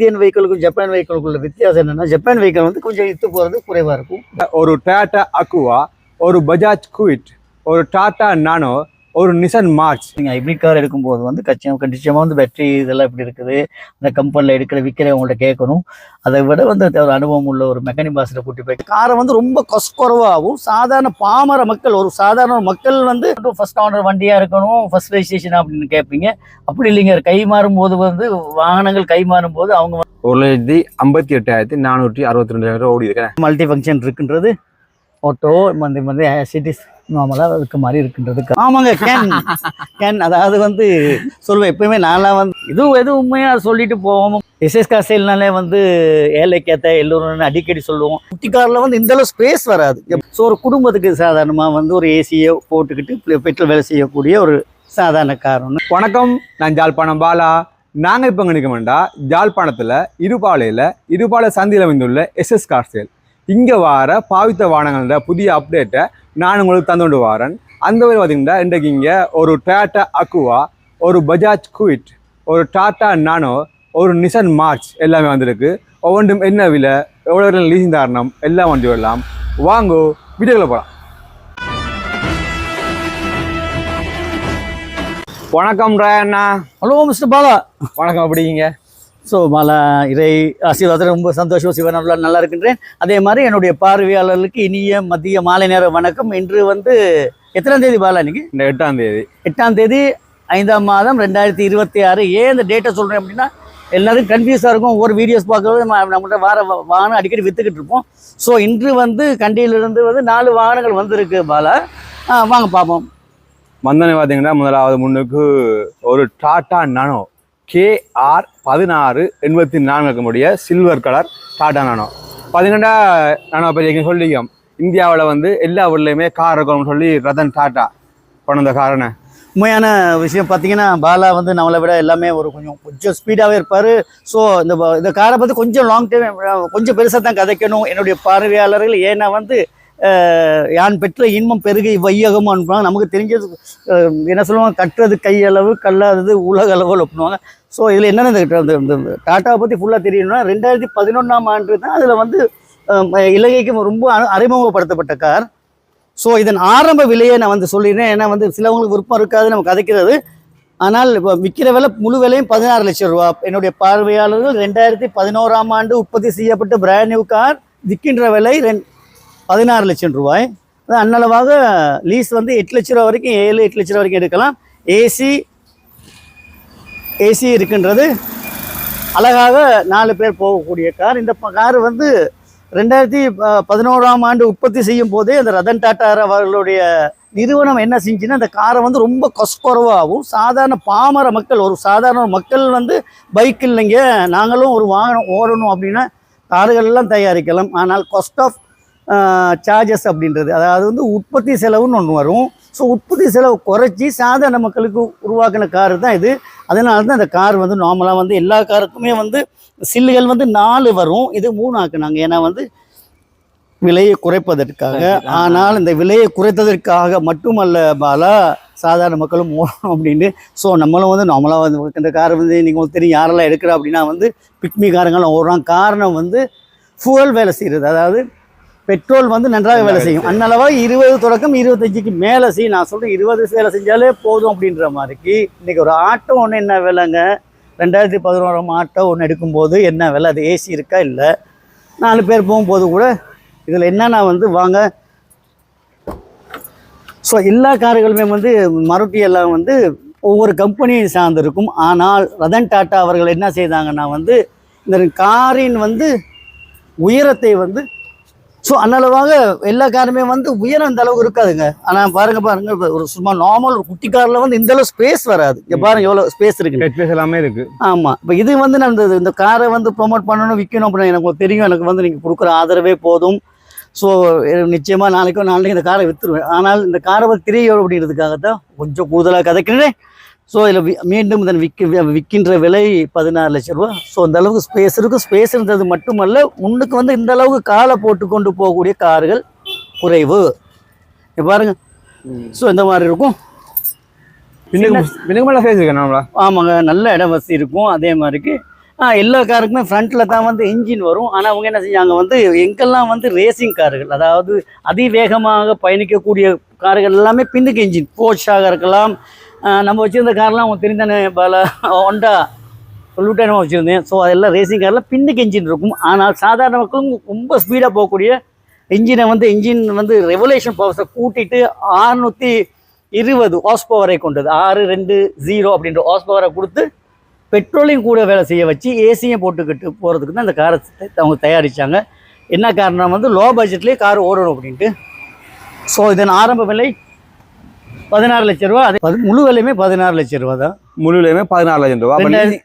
Indian வெஹிக்கிளுக்கும் Japan வெஹிக்கிளுக்குள்ள வித்தியாசம் என்னன்னா, Japan vehicle வந்து கொஞ்சம் இழுத்து போகிறது குறைவாக இருக்கும். ஒரு டொயோட்டா அக்குவா, ஒரு பஜாஜ் குவிட், ஒரு டாடா நானோ, ஒரு நிசான் மார்ச். நீங்கள் ஹைப்ரிட் கார் எடுக்கும்போது வந்து கண்டிச்சமாக வந்து பேட்டரி இதெல்லாம் எப்படி இருக்குது, அந்த கம்பெனியில் விற்கிறவங்கள்ட்ட கேட்கணும். அதை விட வந்து ஒரு அனுபவம் உள்ள ஒரு மெக்கானிக் பாஸில் கூட்டி போய் காரை வந்து ரொம்ப குறைவாகவும் சாதாரண பாமர மக்கள், ஒரு சாதாரண மக்கள் வந்து ஃபர்ஸ்ட் ஆனர் வண்டியாக இருக்கணும், ஃபர்ஸ்ட் ரெஜிஸ்ட்ரேஷன் அப்படின்னு கேட்பீங்க. அப்படி இல்லைங்க, கை மாறும்போது வந்து வாகனங்கள் கை மாறும்போது அவங்க 1,58,462 ஓடி இருக்கேன். மல்டி ஃபங்க்ஷன் இருக்குன்றது ஆட்டோ வந்து சிட்டிஸ் நார்மலாக இருக்க மாதிரி இருக்குன்றது. ஆமாங்க, கேன் அதாவது வந்து சொல்லுவேன் எப்பயுமே நான்லாம் வந்து எது உண்மையாக சொல்லிட்டு போவோம். எஸ்எஸ் கார் சேல்னாலே வந்து ஏழைக்கேற்ற எல்லோரும் அடிக்கடி சொல்லுவோம். குட்டி காரில் வந்து இந்தளவு ஸ்பேஸ் வராது. ஸோ ஒரு குடும்பத்துக்கு சாதாரணமாக வந்து ஒரு ஏசியை போட்டுக்கிட்டு பெட்ரோல் வேலை செய்யக்கூடிய ஒரு சாதாரண கார் ஒன்று. வணக்கம், நான் ஜாழ்ப்பாணம் பாலா. நாங்கள் இப்போ நினைக்க வேண்டாம், ஜாழ்ப்பாணத்தில் இருபாலையில் சந்தியில் வந்துள்ள எஸ்எஸ் கார் சேல். இங்கே வார பாவித்த வாகனங்களோட புதிய அப்டேட்டை நான் உங்களுக்கு தந்துகொண்டு வரேன். அந்த வரை பார்த்தீங்கன்னா இன்றைக்கு இங்கே ஒரு டொயோட்டா அக்குவா, ஒரு பஜாஜ் குவிட், ஒரு டாடா நானோ, ஒரு நிசான் மார்ச் எல்லாமே வந்திருக்கு. ஒவ்வொன்றும் என்ன விலை, எவ்வளோ லீசிங் தாரணம் எல்லாம் வண்டி வரலாம். வாங்கோ வீடியோவில் போகலாம். வணக்கம் ராயண்ணா. Hello mister Bala. வணக்கம், எப்படிங்க? ஸோ பாலா, இறை ஆசீர்வாதம், ரொம்ப சந்தோஷம், சிவனருளால் நல்லா இருக்கின்றேன். அதே மாதிரி என்னுடைய பார்வையாளர்களுக்கு இனிய மதிய மாலை நேர வணக்கம். இன்று வந்து எத்தனாம் தேதி பாலா? இன்னைக்கு இந்த 8ஆம் தேதி 5ஆம் மாதம் 2026. ஏன் இந்த டேட்டை சொல்கிறேன் அப்படின்னா, எல்லாரும் கன்ஃபியூஸாக இருக்கும். ஒவ்வொரு வீடியோஸ் பார்க்குறது நம்மகிட்ட வாகனம் அடிக்கடி விற்றுக்கிட்டு இருப்போம். ஸோ இன்று வந்து கண்டியிலிருந்து வந்து 4 வாகனங்கள் வந்திருக்கு பாலா. வாங்க பார்ப்போம். வந்தோடனே பார்த்தீங்கன்னா முதலாவது முன்னுக்கு ஒரு டாடா நானோ KR 1684 சில்வர் கலர் டாடா நானோ. பார்த்தீங்கன்னா நானோ பெரிய சொல்லிக்கோம், இந்தியாவில் வந்து எல்லா ஊர்லேயுமே கார் இருக்கணும்னு சொல்லி ரத்தன் டாட்டா கொண்ட காரண உண்மையான விஷயம். பார்த்தீங்கன்னா பாலா வந்து நம்மளை விட எல்லாமே கொஞ்சம் ஸ்பீடாகவே இருப்பார். ஸோ இந்த காரை பற்றி கொஞ்சம் லாங் டைம் கொஞ்சம் பெருசாக தான் கதைக்கணும் என்னுடைய பார்வையாளர்கள். ஏன்னா வந்து யான் பெற்ற இன்பம் பெருகி வையகமும் அனுப்புவாங்க. நமக்கு தெரிஞ்சது என்ன சொல்லுவாங்க, கட்டுறது கையளவு கல்லாதது உலக அளவில் ஒப்புவாங்க. ஸோ இதில் என்னென்ன இந்த டாட்டாவை பற்றி ஃபுல்லாக தெரியணும்னா, 2011ஆம் ஆண்டு தான் அதில் வந்து இலங்கைக்கு ரொம்ப அறிமுகப்படுத்தப்பட்ட கார். ஸோ இதன் ஆரம்ப விலையை நான் வந்து சொல்லிடுறேன். ஏன்னா வந்து சிலவங்களுக்கு விருப்பம் இருக்காது நம்ம கதைக்கிறது. ஆனால் இப்போ விற்கிற விலை முழு விலையும் 16 லட்சம் ரூபா. என்னுடைய பார்வையாளர்கள் 2011ஆம் ஆண்டு உற்பத்தி செய்யப்பட்ட பிராண்ட் நியூ கார் விற்கின்ற விலை 16 லட்சம் ரூபாய். அது அன்னளவாக லீஸ் வந்து 8 லட்ச ரூபா வரைக்கும் 7-8 லட்ச ரூபா வரைக்கும் எடுக்கலாம். ஏசி இருக்கின்றது. அழகாக 4 பேர் போகக்கூடிய கார். இந்த கார் வந்து 2011ஆம் ஆண்டு உற்பத்தி செய்யும் போதே அந்த ரத்தன் டாட்டா அவர்களுடைய நிறுவனம் என்ன செஞ்சுன்னா, அந்த காரை வந்து ரொம்ப குறைவாகவும் சாதாரண பாமர மக்கள், ஒரு சாதாரண மக்கள் வந்து பைக் இல்லைங்க, நாங்களும் ஒரு வாகனம் ஓடணும் அப்படின்னா கார்களெல்லாம் தயாரிக்கலாம். ஆனால் காஸ்ட் ஆஃப் சார்ஜஸ் அப்படின்றது, அதாவது வந்து உற்பத்தி செலவுன்னு ஒன்று வரும். ஸோ உற்பத்தி செலவு குறைச்சி சாதாரண மக்களுக்கு உருவாக்கின கார் தான் இது. அதனால தான் அந்த கார் வந்து நார்மலாக வந்து எல்லா காருக்குமே வந்து சில்லுகள் வந்து 4 வரும், இது 3 ஆக்குனாங்க. ஏன்னா வந்து விலையை குறைப்பதற்காக. ஆனால் இந்த விலையை குறைத்ததற்காக மட்டுமல்ல பாலா, சாதாரண மக்களும் ஓடணும் அப்படின்னு. ஸோ நம்மளும் வந்து நார்மலாக வந்து இந்த கார் வந்து நீங்கள் தெரியும் யாரெல்லாம் எடுக்கிறா அப்படின்னா வந்து பிக்மி காரங்களாம் ஓடுறாங்க. காரணம் வந்து ஃபுவல் வேலை செய்கிறது, அதாவது பெட்ரோல் வந்து நன்றாக வேலை செய்யும். அன்னளவாக 20 தொடக்கம் 25க்கு மேலே செய்யும். நான் சொல்கிறேன் 20 வேலை செஞ்சாலே போதும் அப்படின்ற மாதிரிக்கு. இன்றைக்கி ஒரு ஆட்டோ ஒன்று என்ன விலைங்க, 2011ஆம் ஆட்டோ ஒன்று எடுக்கும்போது என்ன விலை, அது ஏசி இருக்கா இல்லை, 4 பேர் போகும்போது கூட இதில் என்னன்னா வந்து வாங்க. ஸோ எல்லா கார்களுமே வந்து மருட்டி எல்லாம் வந்து ஒவ்வொரு கம்பெனியை சார்ந்திருக்கும். ஆனால் ரத்தன் டாட்டா அவர்கள் என்ன செய்தாங்கன்னா வந்து இந்த காரின் வந்து உயரத்தை வந்து ஸோ அன்னளவாக எல்லா காருமே வந்து உயரம் இந்த அளவுக்கு இருக்காதுங்க. ஆனால் பாருங்க ஒரு சும்மா நார்மல் ஒரு குட்டி காரில் வந்து இந்த அளவு ஸ்பேஸ் வராது. இங்கே பாருங்க எவ்வளோ ஸ்பேஸ் இருக்கு, எல்லாமே இருக்கு. ஆமாம், இப்போ இது வந்து நான் இந்த காரை வந்து ப்ரொமோட் பண்ணணும், விற்கணும் அப்படின்னு எனக்கு தெரியும். எனக்கு வந்து நீங்கள் கொடுக்குற ஆதரவே போதும். ஸோ நிச்சயமாக நாளைக்கு இந்த காரை விற்றுருவேன். ஆனால் இந்த காரை வந்து திரையோடு அப்படின்றதுக்காகத்தான் கொஞ்சம் கூடுதலாக கதைக்கிறேன். ஸோ இதில் மீண்டும் இதன் விற்கின்ற விலை 16 லட்சம் ரூபா. ஸோ இந்த அளவுக்கு ஸ்பேஸ் இருக்கும். ஸ்பேஸ் இருந்தது மட்டுமல்ல, முன்னுக்கு வந்து இந்த அளவுக்கு காலை போட்டு கொண்டு போகக்கூடிய கார்கள் குறைவு. பாருங்க, ஸோ இந்த மாதிரி இருக்கும். ஆமாங்க, நல்ல இடம் வசதி இருக்கும். அதே மாதிரிக்கு எல்லா காருக்குமே ஃப்ரண்ட்டில் தான் வந்து இன்ஜின் வரும். ஆனால் அவங்க என்ன செஞ்சாங்க வந்து எங்கெல்லாம் வந்து ரேசிங் கார்கள், அதாவது அதிவேகமாக பயணிக்கக்கூடிய கார்கள் எல்லாமே பின்னுக்கு இன்ஜின், போர்ஷாக இருக்கலாம். நம்ம வச்சுருந்த கார்லாம் அவங்க தெரிந்தானே, பாலா ஹோண்டா சொல்லிவிட்டே நம்ம வச்சுருந்தேன். ஸோ அதெல்லாம் ரேசிங் காரில் பின்னுக்கு இன்ஜின் இருக்கும். ஆனால் சாதாரண மக்களும் ரொம்ப ஸ்பீடாக போகக்கூடிய இன்ஜின் வந்து ரெவல்யூஷன் பவர்ஸை கூட்டிட்டு 620 ஹார்ஸ் பவரை கொண்டது, 620 அப்படின்ற ஹார்ஸ் பவரை கொடுத்து பெட்ரோலையும் கூட வேலை செய்ய வச்சு ஏசியும் போட்டுக்கிட்டு போகிறதுக்கு தான் இந்த காரை அவங்க தயாரித்தாங்க. என்ன காரணம் வந்து லோ பட்ஜெட்லேயே கார் ஓடணும் அப்படின்ட்டு. ஸோ இதன் ஆரம்ப விலை 16 லட்ச ரூபா. அது முழு விலையுமே 16 லட்ச ரூபா தான். முழு விலையுமே 16 லட்சம் ரூபா.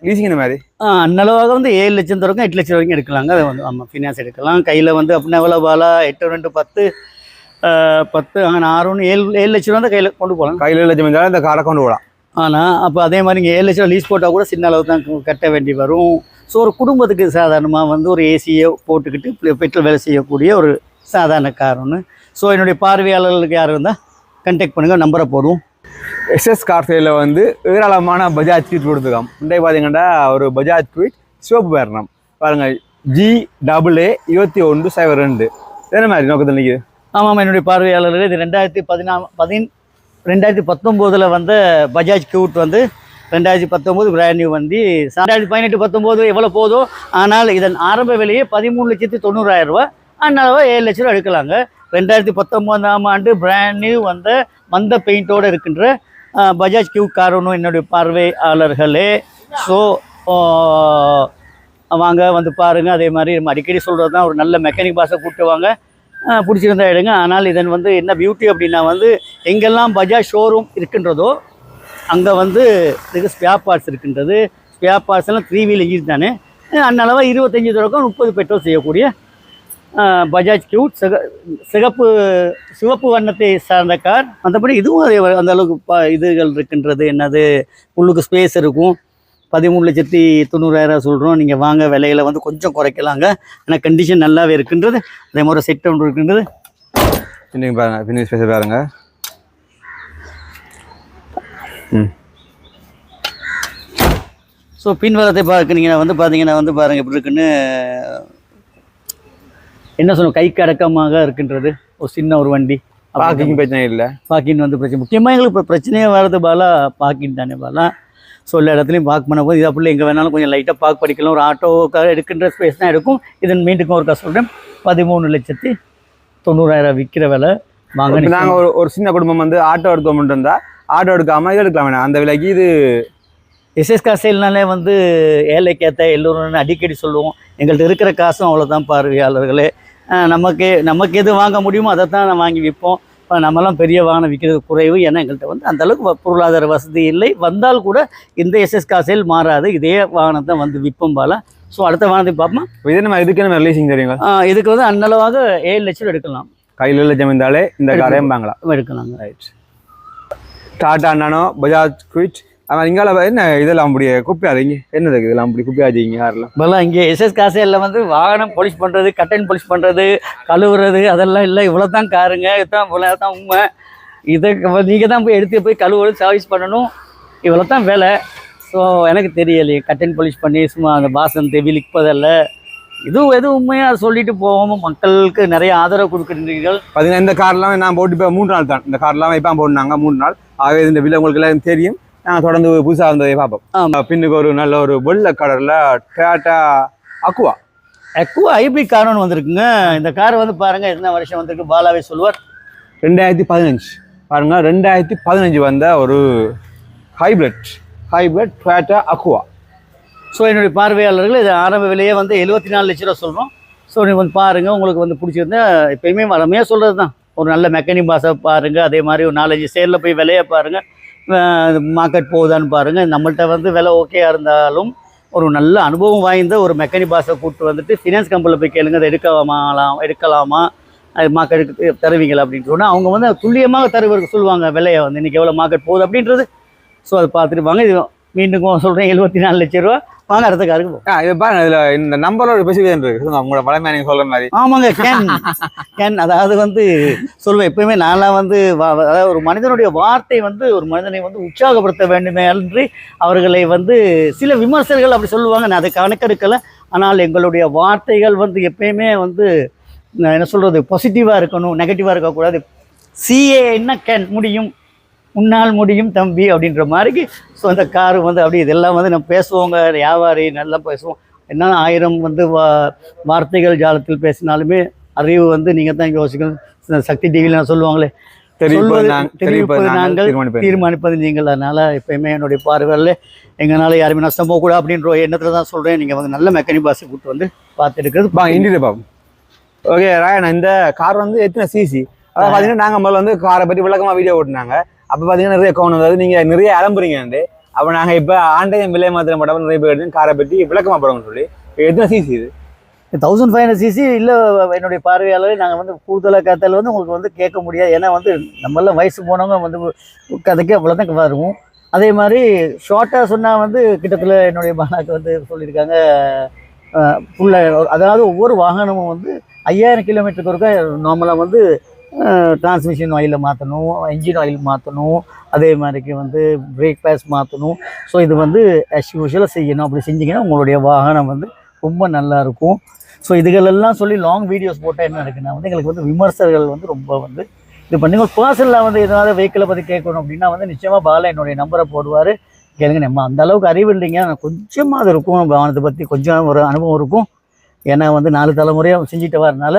லீசிங் இந்த மாதிரி அன்னளவாக வந்து 7 லட்சம் வரைக்கும் 8 லட்சம் வரைக்கும் எடுக்கலாங்க. அதை வந்து ஆமாம் ஃபினான்ஸ் எடுக்கலாம். கையில் வந்து அப்படின்னா எவ்வளோ பாலா 8 2 10 10 அங்கே 6 1 7 லட்ச ரூபா தான் கையில் கொண்டு போகலாம். கையில் 7 லட்சம் இருந்தாலும் இந்த காரை கொண்டு போகலாம். ஆனால் அப்போ அதே மாதிரி இங்கே 7 லட்ச ரூபா லீஸ் போட்டால் கூட சின்ன அளவு தான் கட்ட வேண்டி வரும். ஸோ ஒரு குடும்பத்துக்கு சாதாரணமாக வந்து ஒரு ஏசியை போட்டுக்கிட்டு பெட்ரோல் வேலை செய்யக்கூடிய ஒரு சாதாரண கார் ஒன்று. ஸோ என்னுடைய பார்வையாளர்களுக்கு யார் இருந்தால் கண்டெக்ட் பண்ணுங்கள், நம்பரை போடுவோம். எஸ்எஸ் கார் சேலில் வந்து ஏராளமான பஜாஜ் குயிட் கொடுத்துருக்கோம். இன்றைய பார்த்தீங்கன்னா ஒரு பஜாஜ் குயிட் சிவப்பு பேரணம் பாருங்கள், GAA 2102 என்ன மாதிரி நோக்கத்தில் நிற்கிது. ஆமாம், என்னுடைய பார்வையாளர்கள் இது 2019 வந்த பஜாஜ் கியூட் வந்து 2019 பிராண்ட் நியூ வண்டி. 2018-19 எவ்வளோ போதோ, ஆனால் இதன் ஆரம்ப விலையே 13,90,000 ரூபா. அதனால 7 லட்ச ரூபா எடுக்கலாங்க. 2019ஆம் ஆண்டு பிராண்ட் நியூ வந்த மந்த பெயிண்டோடு இருக்கின்ற பஜாஜ் கியூ கார் ஒன்று என்னுடைய பார்வையாளர்களே. ஸோ வாங்க வந்து பாருங்கள். அதே மாதிரி நம்ம அடிக்கடி சொல்கிறது தான், ஒரு நல்ல மெக்கானிக் பாஸை கூப்பிட்டு வாங்க, பிடிச்சிருந்தா எடுங்க. ஆனால் இதன் வந்து என்ன பியூட்டி அப்படின்னா வந்து எங்கெல்லாம் பஜாஜ் ஷோரூம் இருக்கின்றதோ அங்கே வந்து இதுக்கு ஸ்பேர் பார்ட்ஸ் இருக்கின்றது. ஸ்பேர் பார்ட்ஸ் எல்லாம் 3 வீல் இன்ஜின் தானே. அந்நளவாக 25 தொடக்கம் 30 பெட்ரோல் செய்யக்கூடிய பஜாஜ் கியூட் சிவப்பு வண்ணத்தை சார்ந்த கார். மற்றபடி இதுவும் அதே அந்த அளவுக்கு இதுகள் இருக்கின்றது. என்னது உள்ளுக்கு ஸ்பேஸ் இருக்கும். 13,90,000 சொல்கிறோம். நீங்கள் வாங்க, விலையில வந்து கொஞ்சம் குறைக்கலாங்க. ஆனால் கண்டிஷன் நல்லாவே இருக்கின்றது. அதே மாதிரி செட் ஒன்று இருக்கின்றது. நீங்கள் பாருங்கள், பின்னாடி ஸ்பேஸ் பாருங்க. ஸோ பின்வரத்தை பார்க்குறீங்கன்னா வந்து பார்த்தீங்கன்னா வந்து பாருங்கள் எப்படி இருக்குன்னு என்ன சொல்லணும், கைக்கு அடக்கமாக இருக்கின்றது. ஒரு சின்ன ஒரு வண்டி. பார்க்கிங் பிரச்சனை இல்லை. பார்க்கிங் வந்து பிரச்சனை, முக்கியமாக எங்களுக்கு இப்போ பிரச்சனையே வர்றது பாலா பார்க்கிங் தானே பாலா. ஸோ எல்லா இடத்துலையும் பார்க் பண்ண போது இதை அப்படி எங்கே வேணாலும் கொஞ்சம் லைட்டாக பார்க் பண்ணிக்கலாம். ஒரு ஆட்டோக்காக எடுக்கின்ற ஸ்பேஸ் தான் எடுக்கும். இதன் மீண்டுக்கும் ஒரு சொல்கிறேன், 13,90,000 விற்கிற விலை. வாங்க, நாங்கள் ஒரு சின்ன குடும்பம் வந்து ஆட்டோ எடுக்கோம்னு இருந்தால் ஆட்டோ எடுக்காமல் இது எடுக்கலாம் வேணாம். அந்த விலைக்கு இது எஸ்எஸ் கார் சேல்னாலே வந்து ஏழைக்கேற்ற எல்லோரும் அடிக்கடி சொல்லுவோம். எங்கள்கிட்ட இருக்கிற காசும் அவ்வளோதான் பார்வையாளர்களே. நமக்கு எது வாங்க முடியுமோ அதை தான் நான் வாங்கி விற்போம். இப்போ நம்மலாம் பெரிய வாகனம் விற்கிறது குறைவு. ஏன்னா எங்கள்கிட்ட வந்து அந்தளவுக்கு பொருளாதார வசதி இல்லை. வந்தால் கூட இந்த எஸ்எஸ் கார் சேல் மாறாது. இதே வாகனத்தை வந்து விற்போம் பால. ஸோ அடுத்த வாகனத்தை பார்ப்போமா. இதே நம்ம இதுக்கு நம்ம ரிலீசிங் தெரியுங்க. இதுக்கு வந்து அன்னளவாக 7 லட்சம் எடுக்கலாம். கையில் 7 லட்சம் இருந்தாலே இந்த காரையும் வாங்கலாம், எடுக்கலாங்க. ரைட். டாடா நானோ, பஜாஜ் குயிட். ஆனால் இங்கால என்ன இதெல்லாம் அப்படியே குப்பையாது. இங்கே என்னது இதெல்லாம் அப்படி குப்பையாச்சிங்க யாரெல்லாம் இப்போல்லாம் இங்கே எஸ்எஸ் காசேலில் வந்து வாகனம் பாலிஷ் பண்ணுறது, கட்டன் பாலிஷ் பண்ணுறது, கழுவுறது அதெல்லாம் இல்லை. இவ்வளோ தான் காருங்க. இதுதான் இவ்வளோ தான் உண்மை. இதை நீங்கள் தான் போய் எடுத்து போய் கழுவுறது, சர்வீஸ் பண்ணணும். இவ்வளோ தான் வேலை. ஸோ எனக்கு தெரியலையே, கட்டன் பாலிஷ் பண்ணி சும்மா அந்த பாசன் தெவிலிப்பதில்ல. எது உண்மையாக சொல்லிட்டு போவோம். மக்களுக்கு நிறைய ஆதரவு கொடுக்குறீர்கள். பார்த்தீங்கன்னா இந்த கார்லாம் நான் போட்டு இப்போ 3 நாள் தான். இந்த கார்லாம் இப்போ போட்டுனாங்க 3 நாள். ஆகவே இந்த விலை உங்களுக்கு எல்லாம் தெரியும். நாங்கள் தொடர்ந்து புதுசாக இருந்ததை பார்ப்போம். பின்னுக்கு ஒரு நல்ல ஒரு வெள்ளை கலரில் டாடா அக்குவா ஹைப்ரிட் கார் ஒன்று வந்திருக்குங்க. இந்த கார் வந்து பாருங்கள் என்ன வருஷம் வந்திருக்கு, பாலாவே சொல்லுவார். 2015 பாருங்கள். 2015 வந்த ஒரு ஹைப்ரிட் டாடா அக்குவா. ஸோ என்னுடைய பார்வையாளர்கள் இது ஆரம்ப விலையே வந்து 74 லட்ச ரூபா சொல்கிறோம். ஸோ நீங்கள் வந்து பாருங்கள், உங்களுக்கு வந்து பிடிச்சிருந்தா எப்பயுமே வளமையாக சொல்கிறது தான். ஒரு நல்ல மெக்கானிக் பாஸை பாருங்கள். அதே மாதிரி ஒரு 4-5 சேரில் போய் விலையை பாருங்கள், மார்க்கெட் போகுதான்னு பாருங்கள். நம்மள்கிட்ட வந்து விலை ஓகேயாக இருந்தாலும் ஒரு நல்ல அனுபவம் வாய்ந்த ஒரு மெக்கானிக் பாஸை கூப்பிட்டு வந்துட்டு ஃபினான்ஸ் கம்பெனியில் போய் கேளுங்க, அதை எடுக்கலாமா அது மார்க்கெட்டுக்கு தருவீங்களா அப்படின்னு சொன்னால் அவங்க வந்து துல்லியமாக தருவதற்கு சொல்லுவாங்க விலையை வந்து இன்றைக்கி எவ்வளோ மார்க்கெட் போகுது அப்படின்றது. ஸோ அதை பார்த்துட்டு வாங்க. இது மீண்டும் சொல்கிறேன் 74 லட்சம் ரூபா. வாங்க அடுத்த காருக்கு போகும். இது பாருங்க இதுல இந்த நம்பரோட ஸ்பெசிஃபிகேஷன் இருக்கு. உங்களோட பழமையா நீங்க சொல்ற மாதிரி. ஆமாங்க, கேன் அதாவது வந்து சொல்லுவேன் எப்பயுமே நான்லாம் வந்து அதாவது ஒரு மனிதனுடைய வார்த்தை வந்து ஒரு மனிதனை வந்து உற்சாகப்படுத்த வேண்டுமே அன்றி அவர்களை வந்து சில விமர்சகர்கள் அப்படி சொல்லுவாங்க. நான் அதை கணக்கெடுக்கலை. ஆனால் எங்களுடைய வார்த்தைகள் வந்து எப்பயுமே வந்து என்ன சொல்கிறது, பாசிட்டிவாக இருக்கணும், நெகட்டிவாக இருக்கக்கூடாது. சிஏ என்ன கேன் முடியும், உன்னால் முடியும் தம்பி அப்படின்ற மாதிரிக்கு. ஸோ அந்த காரு வந்து அப்படி இதெல்லாம் வந்து நம்ம பேசுவோங்க, வியாபாரி நல்லா பேசுவோம். என்ன 1000 வந்து வார்த்தைகள் ஜாலத்தில் பேசினாலுமே அறிவு வந்து நீங்கள் தான் யோசிக்கணும். சக்தி டிவியில் நான் சொல்லுவாங்களே, தெரிவிப்பது நாங்கள், தீர்மானிப்பது நீங்கள். அதனால் எப்பயுமே என்னுடைய பார்வையில் எங்களால் யாருமே நஷ்டம் போகக்கூடாது அப்படின்ற எண்ணத்தில் தான் சொல்கிறேன். நீங்கள் வந்து நல்ல மெக்கானிக் பாஸை கூப்பிட்டு வந்து பார்த்து எடுக்கிறது இண்டியா பாபு. ஓகே ராயண்ணா, இந்த கார் வந்து எத்தனை சிசி? அதாவது பார்த்தீங்கன்னா நாங்கள் முதல்ல வந்து காரை பற்றி விளக்கமாக வீடியோ ஓட்டினாங்க. அப்போ பார்த்தீங்கன்னா நிறைய கவுண்ட் அதாவது நீங்கள் நிறைய அலம்புறீங்கன்ட்டு. அப்போ நாங்கள் இப்போ ஆண்டையும் விலை மாத்திரம் படம் நிறைய பேர் காரை பற்றி விளக்கமாக போகிறோம்னு சொல்லி. எத்தனை சிசி இது? 1500 சிசி இல்லை. என்னுடைய பார்வையாளர் நாங்கள் வந்து கூடுதலாக கதையில் வந்து உங்களுக்கு வந்து கேட்க முடியாது. ஏன்னா வந்து நம்மளாம் வயசு போனவங்க வந்து கதைக்கு அவ்வளோதான் வருவோம். அதே மாதிரி ஷார்ட்டாக சொன்னால் வந்து கிட்டத்தில் என்னுடைய பாலாக்கு வந்து சொல்லியிருக்காங்க ஃபுல்லாக. அதாவது ஒவ்வொரு வாகனமும் வந்து 5000 கிலோமீட்டருக்கு ஒருக்கா நார்மலாக வந்து டிரான்ஸ்மிஷன் ஆயிலை மாற்றணும், இன்ஜின் ஆயில் மாற்றணும், அதே மாதிரிக்கு வந்து பிரேக் பேஸ் மாற்றணும். ஸோ இது வந்து ஆஸ் யூஷுவலாக செய்யணும். அப்படி செஞ்சிங்கன்னா உங்களுடைய வாகனம் வந்து ரொம்ப நல்லாயிருக்கும். ஸோ இதுகளெல்லாம் சொல்லி லாங் வீடியோஸ் போட்டால் என்ன இருக்குன்னா வந்து எங்களுக்கு வந்து விமர்சகர்கள் வந்து ரொம்ப வந்து இது பண்ணி ஒரு பர்சனலாக வந்து ஏதாவது வெஹிக்கிளை பற்றி கேட்கணும் அப்படின்னா வந்து நிச்சயமாக பாலா என்னுடைய நம்பரை போடுவார். கேளுங்க, நம்ம அந்த அளவுக்கு அறிவு இல்லைங்க, கொஞ்சமாக அது இருக்கும், வாகனத்தை பற்றி கொஞ்சம் ஒரு அனுபவம் இருக்கும். ஏன்னா வந்து 4 தலைமுறையாக செஞ்சுட்டு வரனால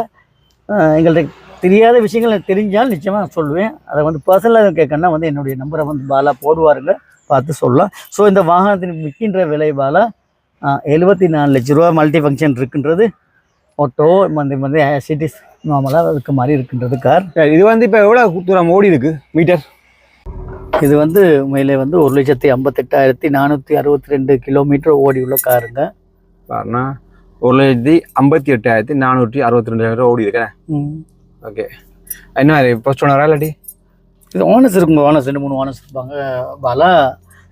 எங்கள்கிட்ட தெரியாத விஷயங்கள் எனக்கு தெரிஞ்சாலும் நிச்சயமாக நான் சொல்லுவேன். அதை வந்து பர்சனலாக கேட்கணுன்னா வந்து என்னுடைய நம்பரை வந்து பாலா போடுவாருங்க, பார்த்து சொல்லலாம். ஸோ இந்த வாகனத்தின் விற்கின்ற விலை பாலா 74 லட்ச ரூபா. மல்டி ஃபங்க்ஷன் இருக்குன்றது, ஆட்டோ வந்து சிட்டிஸ் நார்மலாக இருக்க மாதிரி இருக்குன்றது கார். இது வந்து இப்போ எவ்வளோ தூரம் ஓடி இருக்கு மீட்டர்? இது வந்து உண்மையிலே வந்து 1,58,462 கிலோமீட்டர் ஓடி உள்ள காருங்க. பாருண்ணா 1,58,462 ஓடி இருக்கேன். ஓகே, என்ன ஃபர்ஸ்ட் ஓனரா இல்லாட்டி? இது ஓனர்ஸ் இருக்குங்க, ஓனர்ஸ் 2-3 ஓனர்ஸ் இருப்பாங்க பாலா.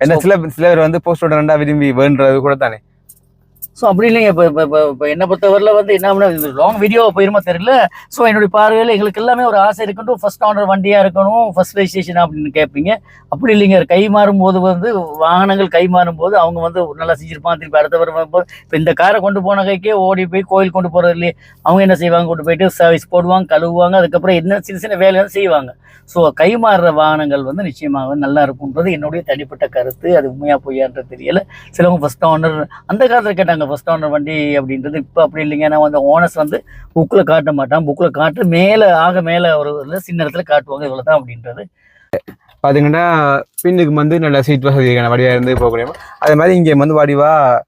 என்ன சில பேர் வந்து போஸ்ட் ஓனர்ண்டா விரும்பி வேணுன்றது கூட தானே. ஸோ அப்படி இல்லைங்க. இப்போ என்னை பொறுத்தவரையில் வந்து என்ன பண்ண லாங் வீடியோ போயிருமா தெரியல. ஸோ என்னுடைய பார்வையில் எங்களுக்கு எல்லாமே ஒரு ஆசை இருக்கட்டும், ஃபர்ஸ்ட் ஓனர் வண்டியாக இருக்கணும், ஃபர்ஸ்ட் ரெஜிஸ்ட்ரேஷன் அப்படின்னு கேட்பீங்க. அப்படி இல்லைங்க, கை மாறும்போது வந்து வாகனங்கள் கை மாறும்போது அவங்க வந்து நல்லா செஞ்சிருப்பாங்க. திருப்பி அடுத்த வரும்போது இப்போ இந்த காரை கொண்டு போன கைக்கே ஓடி போய் கோயில் கொண்டு போகிறது இல்லையே, அவங்க என்ன செய்வாங்க, கொண்டு போயிட்டு சர்வீஸ் போடுவாங்க, கழுவுவாங்க, அதுக்கப்புறம் என்ன சின்ன சின்ன வேலைகள் செய்வாங்க. ஸோ கை மாறுற வாகனங்கள் வந்து நிச்சயமாக நல்லா இருக்குன்றது என்னுடைய தனிப்பட்ட கருத்து. அது உண்மையாக பொய்யான்றது தெரியல. சிலவங்க ஃபர்ஸ்ட் ஓனர் அந்த காலத்தில் கேட்டாங்க ஃபர்ஸ்ட் ஓனர் வண்டி அப்படின்றது. இப்போ அப்படி இல்லைங்க. நான் வந்து ஓனர்ஸ் வந்து புக்கில் காட்ட மாட்டான், புக்கில் காட்டு மேலே மேலே ஒரு சின்ன இடத்துல காட்டுவாங்க, இவ்வளோ தான் அப்படின்றது. பார்த்தீங்கன்னா பின்னுக்கு வந்து நல்ல சீட் வசதிக்கான வடிவாக இருந்து போகக்கூடிய, அதே மாதிரி இங்கே வந்து வடிவாக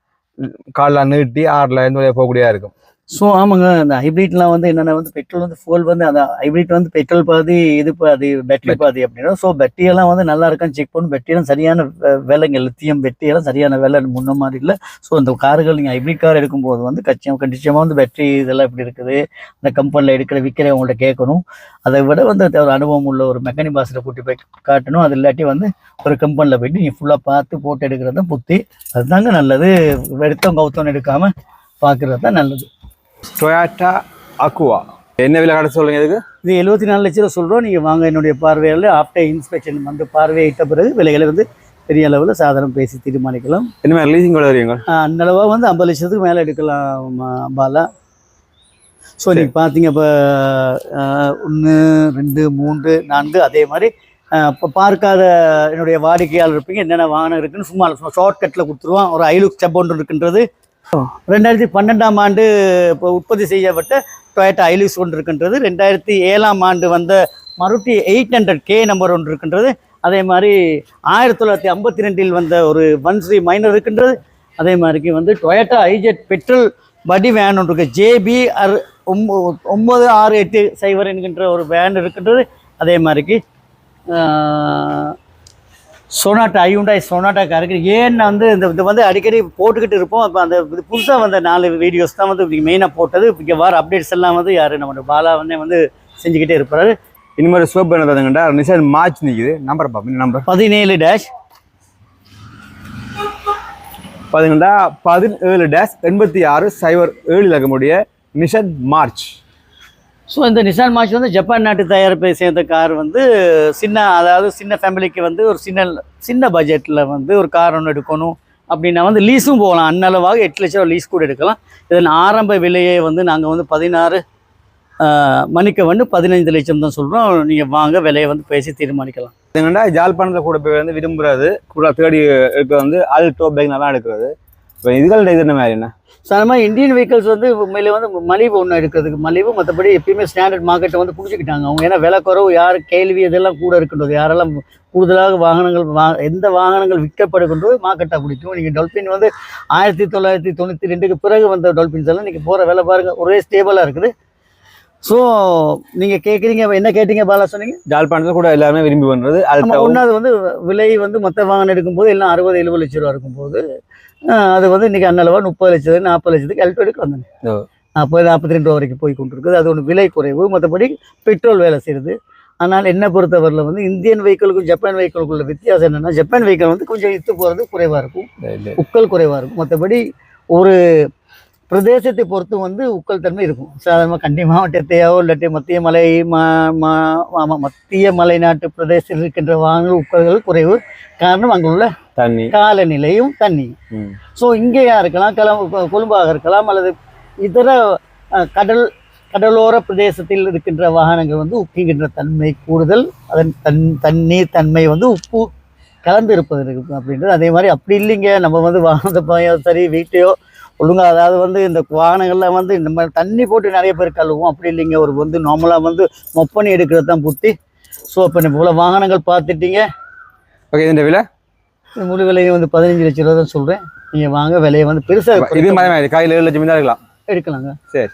காலில் நீட்டி 6ல் இருந்து போகக்கூடியதாக இருக்கும். ஸோ ஆமாங்க, இந்த ஹைப்ரிட்லாம் வந்து என்னென்ன வந்து பெட்ரோல் வந்து ஃபுல் வந்து அந்த ஹைப்ரிட் வந்து பெட்ரோல் பாதி இது பாதி பேட்டரி பாதி அப்படின்னா. ஸோ பேட்டரியெல்லாம் வந்து நல்லா இருக்கான்னு செக் பண்ணி பேட்டரியெல்லாம் சரியான விலைங்க, லித்தியம் பேட்டரியெல்லாம் சரியான விலை முன்ன மாதிரி இல்லை. ஸோ அந்த கார்கள் நீங்கள் ஹைப்ரிட் கார் எடுக்கும்போது வந்து கண்டிச்சமாக வந்து பேட்டரி இதெல்லாம் எப்படி இருக்குது, அந்த கம்பெனியில் விற்கிறவங்கள்ட்ட கேட்கணும். அதை விட வந்து ஒரு அனுபவம் உள்ள ஒரு மெக்கானிக் பாஸில் கூட்டி போய் காட்டணும். அது இல்லாட்டி வந்து ஒரு கம்பெனியில் போயிட்டு நீங்கள் ஃபுல்லாக பார்த்து போட்டு எடுக்கிறது தான் புத்தி. அதுதாங்க நல்லது. எடுத்தவங்க கவுத்தவன் எடுக்காமல் பார்க்குறது தான் நல்லது. டொயாட்டா அக்குவா என்ன விலை கடை சொல்லுங்க? இதுக்கு இது 74 லட்ச ரூபா சொல்கிறோம். நீங்கள் வாங்க என்னுடைய பார்வையில் ஆஃப்டர் இன்ஸ்பெக்ஷன் வந்து பார்வையிட்ட பிறகு விலைகளை வந்து பெரிய அளவில் சாதாரணம் பேசி தீர்மானிக்கலாம். என்ன மாதிரி லீசிங் கூட வருவீங்க? அந்த அளவாக வந்து 50 லட்சத்துக்கு மேலே எடுக்கலாம் பாலா. ஸோ நீங்கள் பார்த்தீங்க இப்போ 1, 2, 3, 4 அதே மாதிரி இப்போ பார்க்காத என்னுடைய வாடிக்கையாளர் இருப்பீங்க. என்னென்ன வாகனம் இருக்குன்னு சும்மா ஷார்ட்கட்டில் கொடுத்துருவான். ஒரு ஐலுக் ஸ்டெப் ஒன்று இருக்கின்றது. 2012ஆம் ஆண்டு இப்போ உற்பத்தி செய்யப்பட்ட டொயோட்டா ஐலிஸ் ஒன்று இருக்கின்றது. 2007ஆம் ஆண்டு வந்த மருட்டி 800K நம்பர் ஒன்று இருக்கின்றது. அதே மாதிரி 1952இல் வந்த ஒரு 13 மைனர் இருக்கின்றது. அதே மாதிரிக்கு வந்து டொயோட்டா ஐஜெட் பெட்ரோல் படி வேன் ஒன்று இருக்குது. JB9680 என்கின்ற ஒரு வேன் இருக்கின்றது. அதே மாதிரிக்கு சொனாட்டா ஹியூண்டாய் சொனாட்டா காருக்கு. ஏன்னா வந்து இது வந்து அடிக்கடி போட்டுக்கிட்டு இருப்போம். அப்போ அந்த இது புதுசாக வந்த 4 வீடியோஸ் தான் வந்து மெயினாக போட்டது. இங்கே வர அப்டேட்ஸ் எல்லாம் வந்து யார் நம்ம பாலா வந்து செஞ்சுக்கிட்டே இருப்பாரு. இனிமேல் சோப் பண்ணதாங்கண்டா நிசான் மார்ச் நிற்குது. நம்பர் பாப்பா, நம்பர் 17-. பார்த்தீங்கன்னா 17-86-07 இலக்கமுடைய நிஷன் மார்ச். ஸோ இந்த நிசான் மார்ச் வந்து ஜப்பான் நாட்டு தயாரிப்பை சேர்ந்த கார் வந்து சின்ன ஃபேமிலிக்கு வந்து ஒரு சின்ன பட்ஜெட்டில் வந்து ஒரு கார் ஒன்று எடுக்கணும் அப்படின்னா வந்து லீஸும் போகலாம். அன்னளவாக 8 லட்ச ரூபா லீஸ் கூட எடுக்கலாம். இதன் ஆரம்ப விலையே வந்து நாங்கள் வந்து 16 மணிக்கு வந்து 15 லட்சம் தான் சொல்கிறோம். நீங்கள் வாங்க விலையை வந்து பேசி தீர்மானிக்கலாம். பார்த்தீங்கன்னா ஜாழ்ப்பாணத்தில் கூட போய் வந்து விரும்புகிறது கூட தேடி எடுக்கிறது வந்து ஆல்டோ பைக் நல்லா எடுக்கிறது. இப்போ இதுகள் இது என்ன மாதிரி என்ன சாதாரணமாக இந்தியன் வெஹிக்கிள்ஸ் வந்து உண்மையிலே வந்து மலிவு ஒன்று எடுக்கிறதுக்கு மலிவு, மற்றபடி எப்பயுமே ஸ்டாண்டர்ட் மார்க்கெட்டை வந்து பிடிச்சிக்கிட்டாங்க அவங்க. ஏன்னா விலை குறவு, யார் கேள்வி இதெல்லாம் கூட இருக்கின்றது, யாரெல்லாம் கூடுதலாக வாகனங்கள் எந்த வாகனங்கள் விற்கப்படுகின்றது மார்க்கெட்டாக பிடிக்கும். நீங்கள் டால்பின் வந்து 1992க்கு பிறகு வந்த டால்பின்ஸ் எல்லாம் நீங்கள் போகிற விலை பாருங்கள் ஒரே ஸ்டேபிளாக இருக்குது. ஸோ நீங்கள் கேட்குறீங்க என்ன கேட்டீங்க பாலா சொன்னீங்க? ஜாழ்ப்பாணத்தில் கூட எல்லாருமே விரும்பி பண்ணுறது ஒன்றாவது வந்து விலை வந்து மற்ற வாகனம் எடுக்கும்போது எல்லாம் 60-70 லட்ச ரூபா இருக்கும்போது அது வந்து இன்றைக்கி அன்னளவா 30 லட்சத்துக்கு 40 லட்சத்துக்கு எல்டோ எடுக்க வந்தாங்க. 40-42 ரூபா வரைக்கும் போய் கொண்டிருக்குது. அது ஒன்று விலை குறைவு, மற்றபடி பெட்ரோல் வேலை செய்யுது. ஆனால் என்னை பொறுத்தவரையில் வந்து இந்தியன் வெஹிக்கிளுக்கும் ஜப்பான் வெஹிக்கிளுக்குள்ள வித்தியாசம் என்னென்னா, ஜப்பான் வெஹிக்கிள் வந்து கொஞ்சம் இத்து போகிறது குறைவாக இருக்கும், உக்கல் குறைவாக இருக்கும். மற்றபடி ஒரு பிரதேசத்தை பொறுத்து வந்து உக்கல் தன்மை இருக்கும். சாதாரணமாக கண்டி மாவட்டத்தையோ இல்லாட்டி மத்திய மலைநாட்டு பிரதேசத்தில் இருக்கின்ற வாகனங்கள் உக்கல்கள் குறைவு. காரணம் அங்குள்ள தண்ணி, காலநிலையும் தண்ணியும். ஸோ இங்கேயா இருக்கலாம், கொழும்பாக இருக்கலாம், அல்லது இதர கடலோர பிரதேசத்தில் இருக்கின்ற வாகனங்கள் வந்து உக்கின்ற தன்மை கூடுதல், அதன் தண்ணீர் தன்மை வந்து உப்பு கலந்து இருப்பது இருக்கு அப்படின்றது. அதே மாதிரி அப்படி இல்லைங்க, நம்ம வந்து வாகனத்தை சரி வீட்டையோ ஒழுங்காக, அதாவது வந்து இந்த வாகனங்கள்லாம் வந்து நம்ம தண்ணி போட்டு நிறைய பேர் கழுவோம், அப்படி இல்லைங்க. ஒரு வந்து நார்மலாக வந்து மொப்பனி எடுக்கிறது தான் புத்தி. ஸோ இப்போ நம்ம இவ்வளோ வாகனங்கள் பார்த்துட்டீங்க. ஓகே, இந்த விலை முழு விலையை வந்து 15 லட்ச ரூபா தான் சொல்கிறேன். நீங்கள் வாங்க, விலையை வந்து பெருசாக இது மாதிரி கையில் 7 லட்சம் தான் எடுக்கலாங்க. சரி.